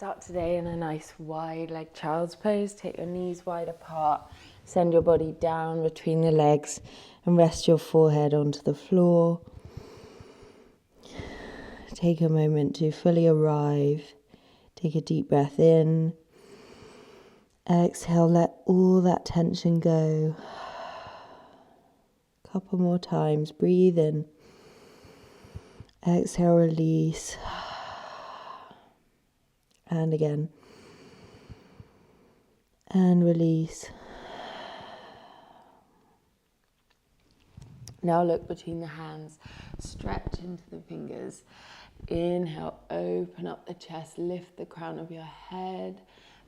Start today in a nice wide leg child's pose. Take your knees wide apart. Send your body down between the legs and rest your forehead onto the floor. Take a moment to fully arrive. Take a deep breath in. Exhale, let all that tension go. A couple more times. Breathe in. Exhale, release. And again. And release. Now look between the hands. Stretch into the fingers. Inhale, open up the chest. Lift the crown of your head.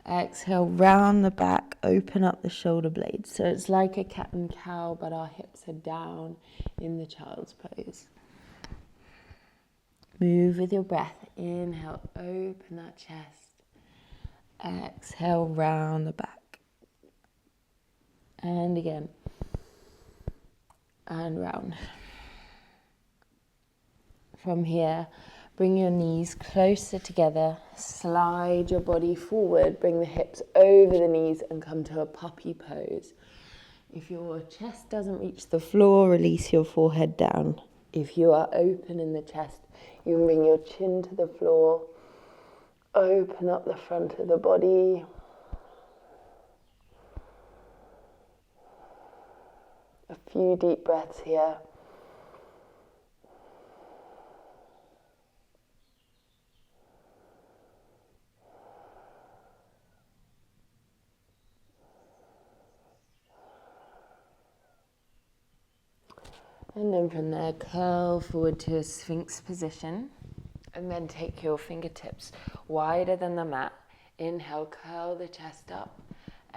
Exhale, round the back. Open up the shoulder blades. So it's like a cat and cow, but our hips are down in the child's pose. Move with your breath. Inhale, open that chest. Exhale, round the back. And again. And round. From here, bring your knees closer together. Slide your body forward. Bring the hips over the knees and come to a puppy pose. If your chest doesn't reach the floor, release your forehead down. If you are open in the chest, you can bring your chin to the floor. Open up the front of the body. A few deep breaths here. And then from there, curl forward to a Sphinx position. And then take your fingertips wider than the mat. Inhale, curl the chest up.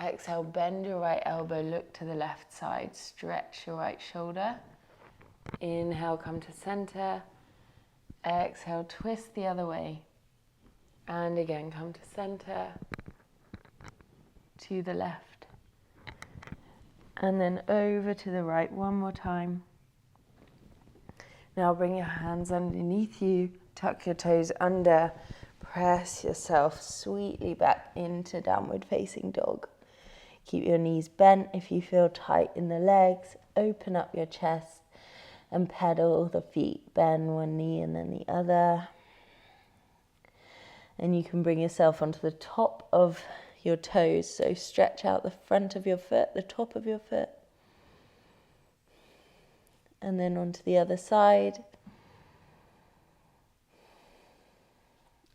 Exhale, bend your right elbow, look to the left side. Stretch your right shoulder. Inhale, come to center. Exhale, twist the other way. And again, come to center. To the left. And then over to the right one more time. Now bring your hands underneath you. Tuck your toes under. Press yourself sweetly back into downward facing dog. Keep your knees bent if you feel tight in the legs. Open up your chest and pedal the feet. Bend one knee and then the other. And you can bring yourself onto the top of your toes. So stretch out the front of your foot, the top of your foot. And then onto the other side.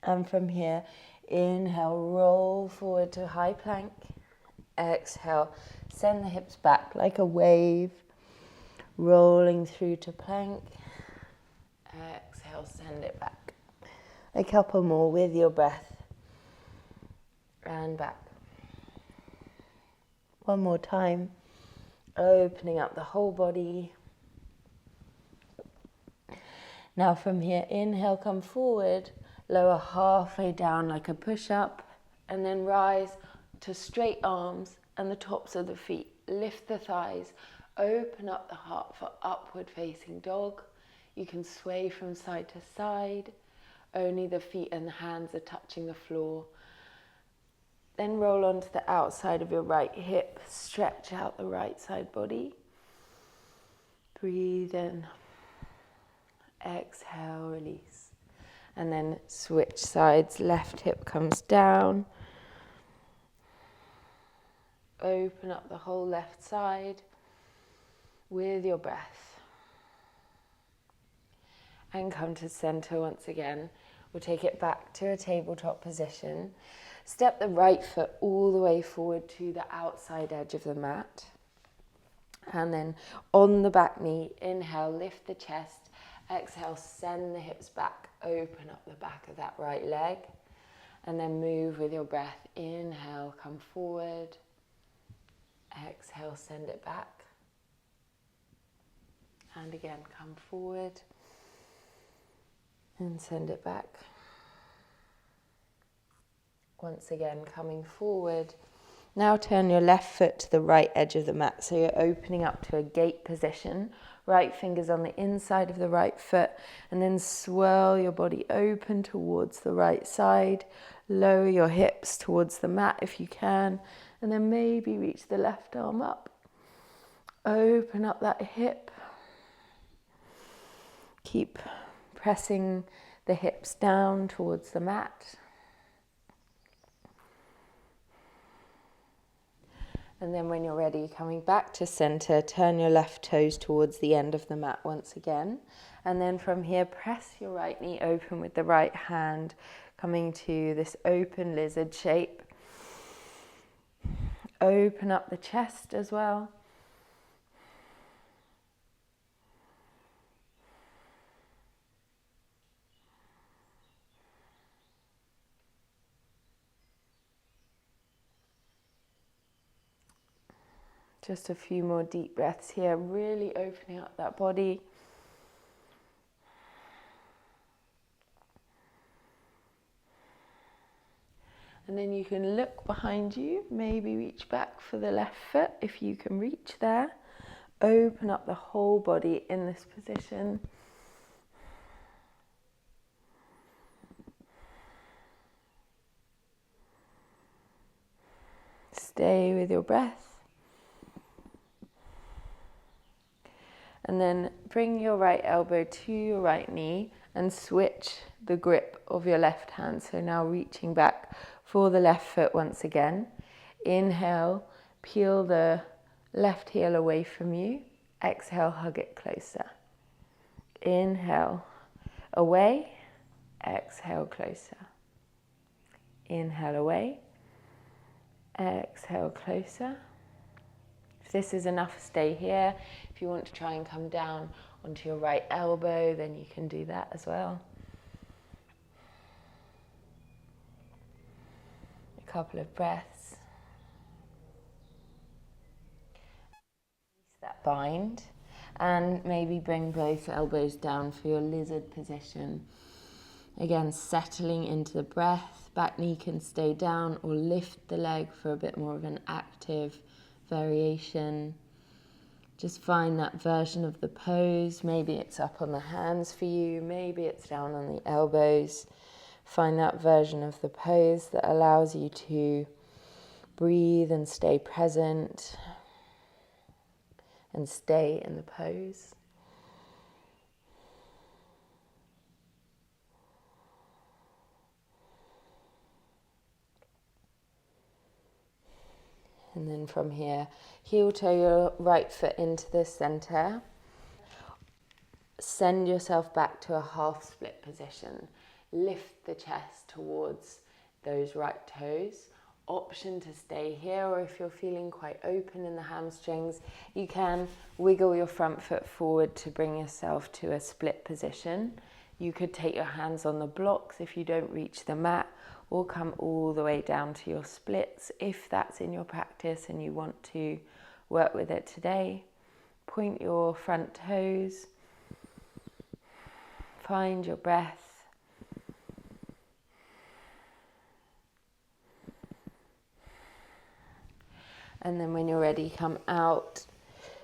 And from here, inhale, roll forward to high plank. Exhale, send the hips back like a wave, rolling through to plank. Exhale, send it back. A couple more with your breath. And back. One more time, opening up the whole body. Now from here, inhale, come forward, lower halfway down like a push-up, and then rise to straight arms and the tops of the feet. Lift the thighs, open up the heart for upward facing dog. You can sway from side to side. Only the feet and the hands are touching the floor. Then roll onto the outside of your right hip. Stretch out the right side body. Breathe in. Exhale, release. And then switch sides. Left hip comes down. Open up the whole left side with your breath. And come to center once again. We'll take it back to a tabletop position. Step the right foot all the way forward to the outside edge of the mat. And then on the back knee, inhale, lift the chest. Exhale, send the hips back, open up the back of that right leg, and then move with your breath. Inhale, come forward. Exhale, send it back. And again, come forward and send it back. Once again, coming forward. Now turn your left foot to the right edge of the mat, so you're opening up to a gate position. Right fingers on the inside of the right foot, and then swirl your body open towards the right side. Lower your hips towards the mat if you can, and then maybe reach the left arm up. Open up that hip. Keep pressing the hips down towards the mat. And then when you're ready, coming back to center, turn your left toes towards the end of the mat once again. And then from here, press your right knee open with the right hand, coming to this open lizard shape. Open up the chest as well. Just a few more deep breaths here, really opening up that body. And then you can look behind you, maybe reach back for the left foot if you can reach there. Open up the whole body in this position. Stay with your breath. And then bring your right elbow to your right knee and switch the grip of your left hand. So now reaching back for the left foot once again. Inhale, peel the left heel away from you. Exhale, hug it closer. Inhale, away. Exhale, closer. Inhale, away. Exhale, closer. If this is enough, stay here. If you want to try and come down onto your right elbow, then you can do that as well. A couple of breaths. Release that bind and maybe bring both elbows down for your lizard position. Again, settling into the breath. Back knee can stay down or lift the leg for a bit more of an active variation. Just find that version of the pose. Maybe it's up on the hands for you, maybe it's down on the elbows. Find that version of the pose that allows you to breathe and stay present and stay in the pose. And then from here, heel toe your right foot into the center. Send yourself back to a half split position. Lift the chest towards those right toes. Option to stay here, or if you're feeling quite open in the hamstrings, you can wiggle your front foot forward to bring yourself to a split position. You could take your hands on the blocks if you don't reach the mat, or come all the way down to your splits if that's in your practice and you want to work with it today. Point your front toes. Find your breath. And then when you're ready, come out.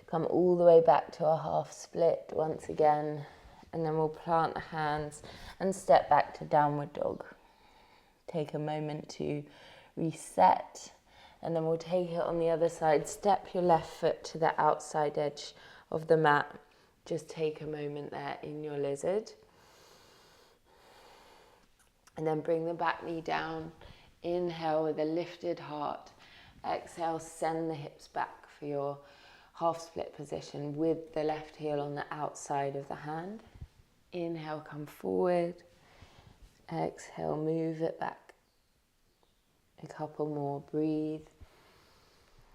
Come all the way back to a half split once again. And then we'll plant the hands and step back to downward dog. Take a moment to reset, and then we'll take it on the other side. Step your left foot to the outside edge of the mat. Just take a moment there in your lizard. And then bring the back knee down. Inhale with a lifted heart. Exhale, send the hips back for your half split position with the left heel on the outside of the hand. Inhale, come forward. Exhale, move it back. A couple more, breathe.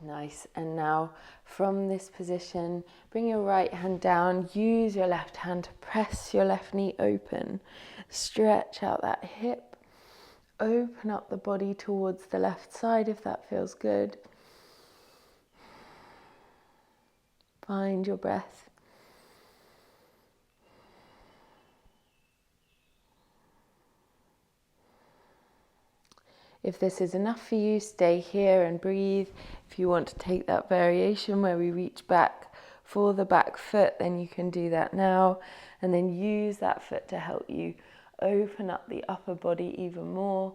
Nice. And now from this position, bring your right hand down. Use your left hand to press your left knee open. Stretch out that hip. Open up the body towards the left side if that feels good. Find your breath. If this is enough for you, stay here and breathe. If you want to take that variation where we reach back for the back foot, then you can do that now. And then use that foot to help you open up the upper body even more.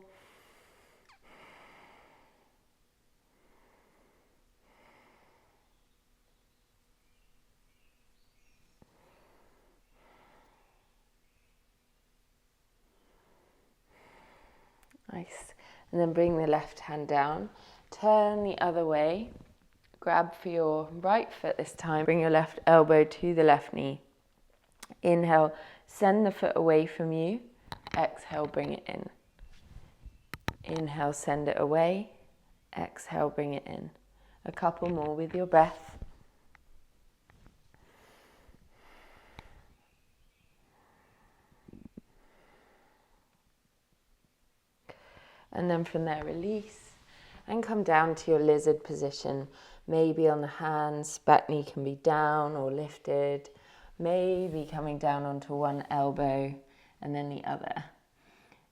Nice. And then bring the left hand down. Turn the other way. Grab for your right foot this time. Bring your left elbow to the left knee. Inhale, send the foot away from you. Exhale, bring it in. Inhale, send it away. Exhale, bring it in. A couple more with your breath. And then from there, release and come down to your lizard position. Maybe on the hands, back knee can be down or lifted. Maybe coming down onto one elbow and then the other.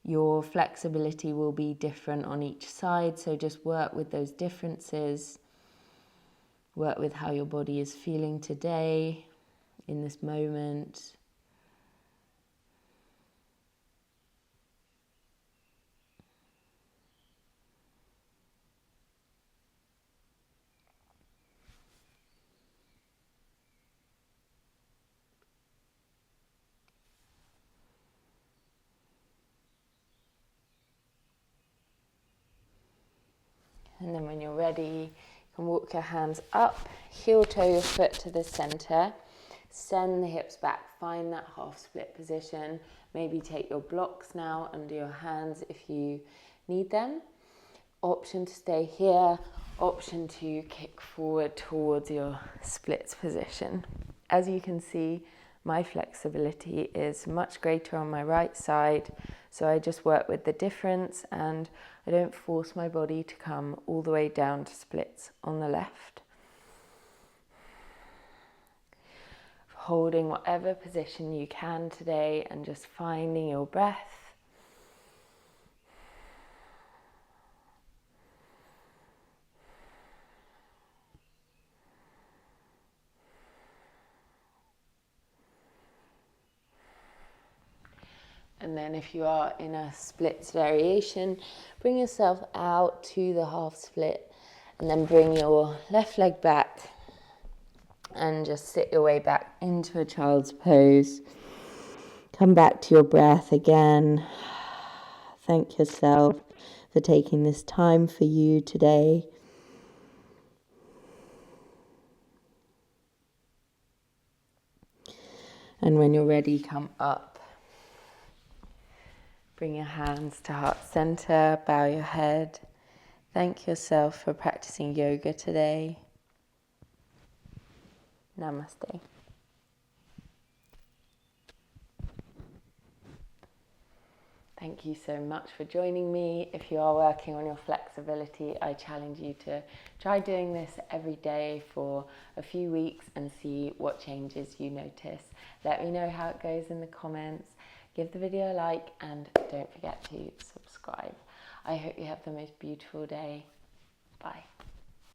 Your flexibility will be different on each side, so just work with those differences. Work with how your body is feeling today, in this moment. And then when you're ready, you can walk your hands up, heel toe your foot to the center, send the hips back, find that half split position. Maybe take your blocks now under your hands if you need them. Option to stay here, option to kick forward towards your splits position. As you can see, my flexibility is much greater on my right side, so I just work with the difference and I don't force my body to come all the way down to splits on the left. Holding whatever position you can today and just finding your breath. And then if you are in a splits variation, bring yourself out to the half split and then bring your left leg back and just sit your way back into a child's pose. Come back to your breath again. Thank yourself for taking this time for you today. And when you're ready, come up. Bring your hands to heart center, bow your head. Thank yourself for practicing yoga today. Namaste. Thank you so much for joining me. If you are working on your flexibility, I challenge you to try doing this every day for a few weeks and see what changes you notice. Let me know how it goes in the comments. Give the video a like and don't forget to subscribe. I hope you have the most beautiful day. Bye.